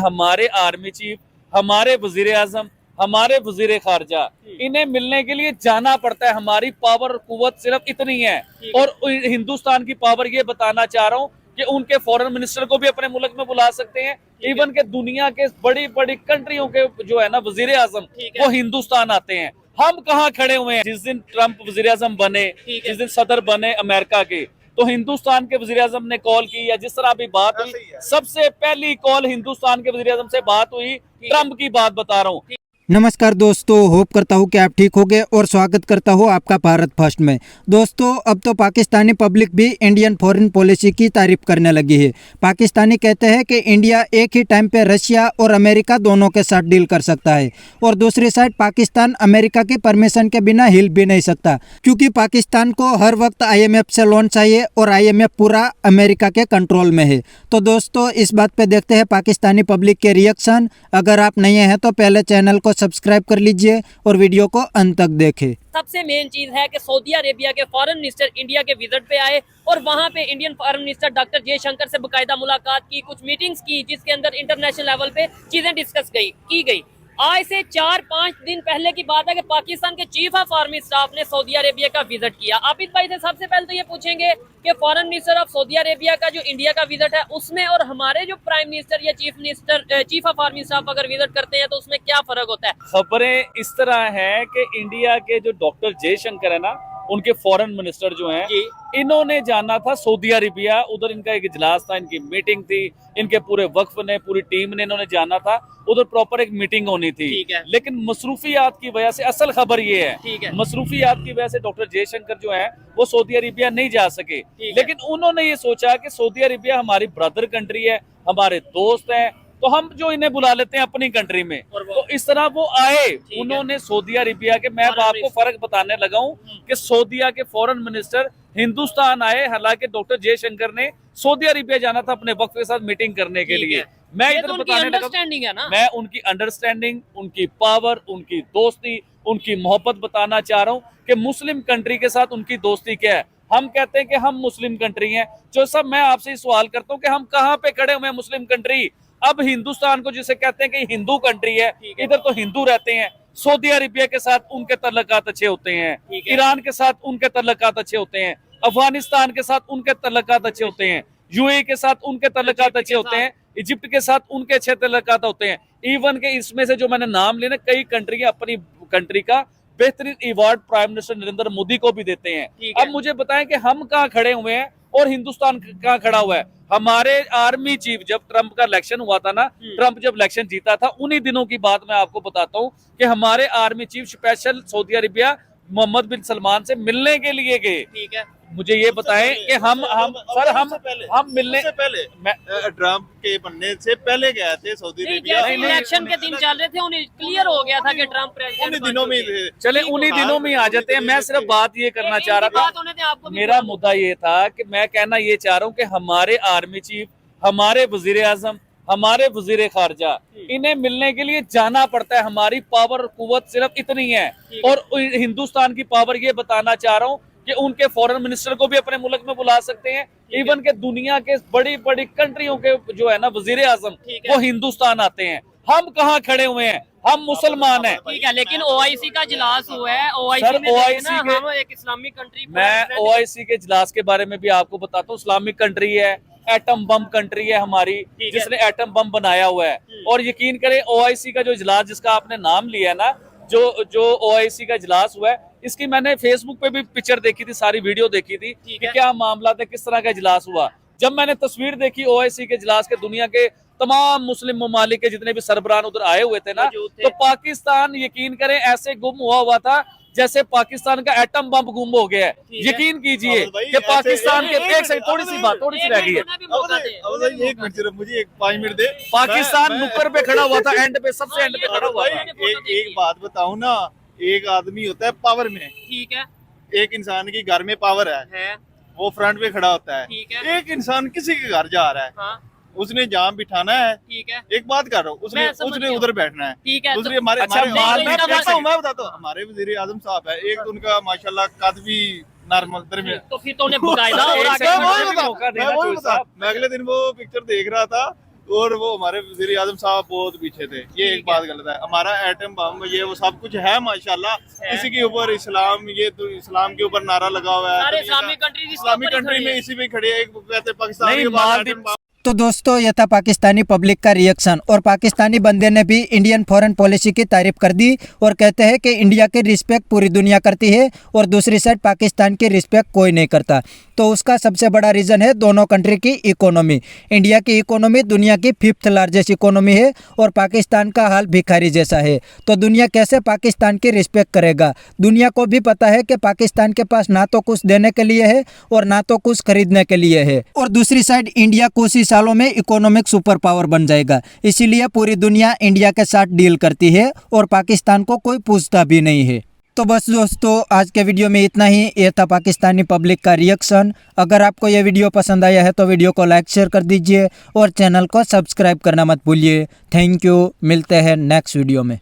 हमारे army chief, हमारे वजीर आजम, हमारे वजीर खारजा, इन्हें मिलने के लिए जाना पड़ता है। हमारी पावर और कुव्वत सिर्फ इतनी है। और हिंदुस्तान की पावर ये बताना चाह रहा हूँ कि उनके फॉरेन मिनिस्टर को भी अपने मुल्क में बुला सकते हैं। इवन के दुनिया के बड़ी बड़ी कंट्रियों के जो है ना वजीर आजम, वो हिंदुस्तान आते हैं। हम कहाँ खड़े हुए हैं? जिस दिन ट्रंप वजीर आजम बने, जिस दिन सदर बने अमेरिका के, तो हिंदुस्तान के वजीर आजम ने कॉल की, या जिस तरह भी बात हुई, सबसे पहली कॉल हिंदुस्तान के वजीर आजम से बात हुई। ट्रंप की बात बता रहा हूँ। नमस्कार दोस्तों, होप करता हूँ कि आप ठीक होंगे और स्वागत करता हूँ आपका भारत फर्स्ट में। दोस्तों, अब तो पाकिस्तानी पब्लिक भी इंडियन फॉरेन पॉलिसी की तारीफ करने लगी है। पाकिस्तानी कहते हैं कि इंडिया एक ही टाइम पे रशिया और अमेरिका दोनों के साथ डील कर सकता है, और दूसरी साइड पाकिस्तान अमेरिका की परमिशन के बिना हिल भी नहीं सकता, क्योंकि पाकिस्तान को हर वक्त IMF से लोन चाहिए और IMF पूरा अमेरिका के कंट्रोल में है। तो दोस्तों, इस बात पे देखते हैं पाकिस्तानी पब्लिक के रिएक्शन। अगर आप नए हैं तो पहले चैनल को सब्सक्राइब कर लीजिए और वीडियो को अंत तक देखें। सबसे मेन चीज है कि सऊदी अरेबिया के फॉरेन मिनिस्टर इंडिया के विजिट पे आए और वहां पे Indian foreign minister doctor Jaishankar से बाकायदा मुलाकात की, कुछ मीटिंग्स की, जिसके अंदर इंटरनेशनल लेवल पे चीजें डिस्कस की गई। आज से 4-5 दिन पहले की बात है कि पाकिस्तान के चीफ ऑफ आर्मी स्टाफ ने सऊदी अरेबिया का विजिट किया। आबिद भाई से सबसे पहले तो ये पूछेंगे कि foreign minister of Saudi Arabia का जो इंडिया का विजिट है उसमें और हमारे जो प्राइम मिनिस्टर या चीफ ऑफ आर्मी स्टाफ अगर विजिट करते हैं तो उसमें क्या फर्क होता है? खबरें इस तरह है कि इंडिया के जो डॉक्टर जयशंकर है ना, उनके फॉरेन मिनिस्टर जो हैं, इन्होंने जाना था सऊदी अरेबिया। उधर इनका एक इजलास था, इनकी मीटिंग थी, इनके पूरे वक्फ ने, पूरी टीम ने, इन्होंने जाना था उधर, प्रॉपर एक मीटिंग होनी थी। लेकिन मसरूफियात की वजह से, असल खबर ये है, मसरूफियात की वजह से डॉक्टर जयशंकर जो है वो सऊदी अरेबिया नहीं जा सके। लेकिन उन्होंने ये सोचा कि सऊदी अरेबिया हमारी ब्रदर कंट्री है, हमारे दोस्त हैं, तो हम जो इन्हें बुला लेते हैं अपनी कंट्री में। तो इस तरह वो आए। उन्होंने सऊदी अरेबिया के, मैं आपको फर्क बताने लगा हूं कि सऊदीया के फॉरेन मिनिस्टर हिंदुस्तान आए, हालांकि डॉक्टर जयशंकर ने सऊदी अरेबिया जाना था अपने वक्त के साथ मीटिंग करने के लिए। मैं इधर बताने लगा, मैं उनकी अंडरस्टैंडिंग, उनकी पावर, उनकी दोस्ती, उनकी मोहब्बत बताना चाह रहा हूँ कि मुस्लिम कंट्री के साथ उनकी दोस्ती क्या है। हम कहते हैं कि हम मुस्लिम कंट्री हैं। जो सब, मैं आपसे सवाल करता हूँ कि हम कहाँ पे खड़े हुए हैं मुस्लिम कंट्री? अब हिंदुस्तान को जिसे कहते हैं कि हिंदू कंट्री है, इधर तो हिंदू रहते हैं। सऊदी अरेबिया के साथ उनके तल्लुकात अच्छे होते हैं, ईरान के साथ उनके तल्लुकात अच्छे होते हैं, अफगानिस्तान के साथ उनके तल्लुकात अच्छे होते हैं, UAE के साथ उनके तल्लुकात अच्छे होते हैं, इजिप्ट के साथ उनके अच्छे तल्लुकात होते हैं। इवन के इसमें से जो मैंने नाम लिए ना, कई कंट्री अपनी कंट्री का बेहतरीन award prime minister Narendra Modi को भी देते हैं। अब मुझे बताएं कि हम कहाँ खड़े हुए हैं और हिंदुस्तान कहाँ खड़ा हुआ है? हमारे आर्मी चीफ, जब ट्रंप का इलेक्शन हुआ था ना, ट्रंप जब इलेक्शन जीता था, उन्हीं दिनों की बात मैं आपको बताता हूँ कि हमारे army chief special Saudi Arabia Mohammed bin Salman से मिलने के लिए गए। ठीक है, मुझे ये बताएं कि हम मिलने से पहले, ट्रंप के बनने से पहले गए थे सऊदी अरेबिया। इलेक्शन के दिन चल रहे थे, उन्हें क्लियर हो गया था कि ट्रंप प्रेसिडेंट उन्हीं दिनों में थे। चले उन्हीं दिनों में आ जाते हैं। मैं सिर्फ बात ये करना चाह रहा था, मेरा मुद्दा ये था कि मैं कहना ये चाह रहा हूँ कि हमारे आर्मी चीफ, हमारे वजीर आजम, हमारे वजीर खारजा, इन्हें मिलने के लिए जाना पड़ता है। हमारी पावर और कुव्वत सिर्फ इतनी है। और हिंदुस्तान की पावर ये बताना चाह रहा हूँ कि उनके फॉरेन मिनिस्टर को भी अपने मुल्क में बुला सकते हैं। इवन के दुनिया के बड़ी बड़ी कंट्रियों के जो है ना वजीर आजम, वो हिंदुस्तान आते हैं। हम कहाँ खड़े हुए हैं? हम मुसलमान हैं। ठीक है, लेकिन OIC का इजलास हुआ है, OIC में हम एक इस्लामिक कंट्री, मैं OIC के इजलास के बारे में भी आपको बताता हूँ। इस्लामिक कंट्री है, एटम बम कंट्री है हमारी, जिसने एटम बम बनाया हुआ है। और यकीन करें, OIC का जो इजलास जिसका आपने नाम लिया है ना, जो OIC का इजलास हुआ है, इसकी मैंने फेसबुक पे भी पिक्चर देखी थी, सारी वीडियो देखी थी कि क्या मामला था, किस तरह का इजलास हुआ। जब मैंने तस्वीर देखी OIC के इजलास के, दुनिया के तमाम मुस्लिम ममालिक के जितने भी सरबराह उधर आए हुए थे ना, तो पाकिस्तान, यकीन करें, ऐसे गुम हुआ था जैसे पाकिस्तान का एटम बम गुम हो गया है। यकीन कीजिए कि पाकिस्तान के, एक सेकंड, थोड़ी सी रह गई है। एक मिनट सिर्फ मुझे 5 मिनट दे। पाकिस्तान नुक्कर पे खड़ा हुआ था, एंड पे, सबसे एंड पे खड़ा हुआ था। एक बात बताऊं ना, एक आदमी होता है पावर में, ठीक है, एक इंसान की घर में पावर है, वो फ्रंट पे खड़ा होता है। एक इंसान किसी के घर जा रहा है, उसने जहाँ बिठाना है, ठीक है, एक बात कर रहा हूँ, उसने उधर बैठना है। ठीक है, दूसरे हमारे मैं बताता हूँ, हमारे वजीर आजम साहब है, एक तो उनका माशाल्लाह कद भी नॉर्मल दरमियान, तो फिर तो उन्हें बकायदा मैं अगले दिन वो पिक्चर देख रहा था, और वो हमारे वजीर आजम साहब बहुत पीछे थे, ये एक बात गलत है। हमारा एटम बम ये वो सब कुछ है माशाल्लाह, इसी के ऊपर इस्लाम, ये तो इस्लाम के ऊपर नारा लगा हुआ है। सारे इस्लामिक कंट्री में इसी में खड़ी है। एक कहते पाकिस्तान नहीं, के बाद मालदीव- एटम बम। तो दोस्तों यह था पाकिस्तानी पब्लिक का रिएक्शन, और पाकिस्तानी बंदे ने भी इंडियन फॉरेन पॉलिसी की तारीफ कर दी और कहते हैं कि इंडिया की रिस्पेक्ट पूरी दुनिया करती है और दूसरी साइड पाकिस्तान की रिस्पेक्ट कोई नहीं करता। तो उसका सबसे बड़ा रीज़न है दोनों कंट्री की इकोनॉमी। इंडिया की इकोनॉमी दुनिया की 5th लार्जेस्ट इकोनॉमी है और पाकिस्तान का हाल भिखारी जैसा है। तो दुनिया कैसे पाकिस्तान की रिस्पेक्ट करेगा? दुनिया को भी पता है कि पाकिस्तान के पास ना तो कुछ देने के लिए है और ना तो कुछ खरीदने के लिए है, और दूसरी साइड इंडिया कुछ ही सालों में इकोनॉमिक सुपर पावर बन जाएगा। इसीलिए पूरी दुनिया इंडिया के साथ डील करती है और पाकिस्तान को कोई पूछता भी नहीं है। तो बस दोस्तों आज के वीडियो में इतना ही। ये था पाकिस्तानी पब्लिक का रिएक्शन। अगर आपको ये वीडियो पसंद आया है तो वीडियो को लाइक शेयर कर दीजिए और चैनल को सब्सक्राइब करना मत भूलिए। थैंक यू, मिलते हैं नेक्स्ट वीडियो में।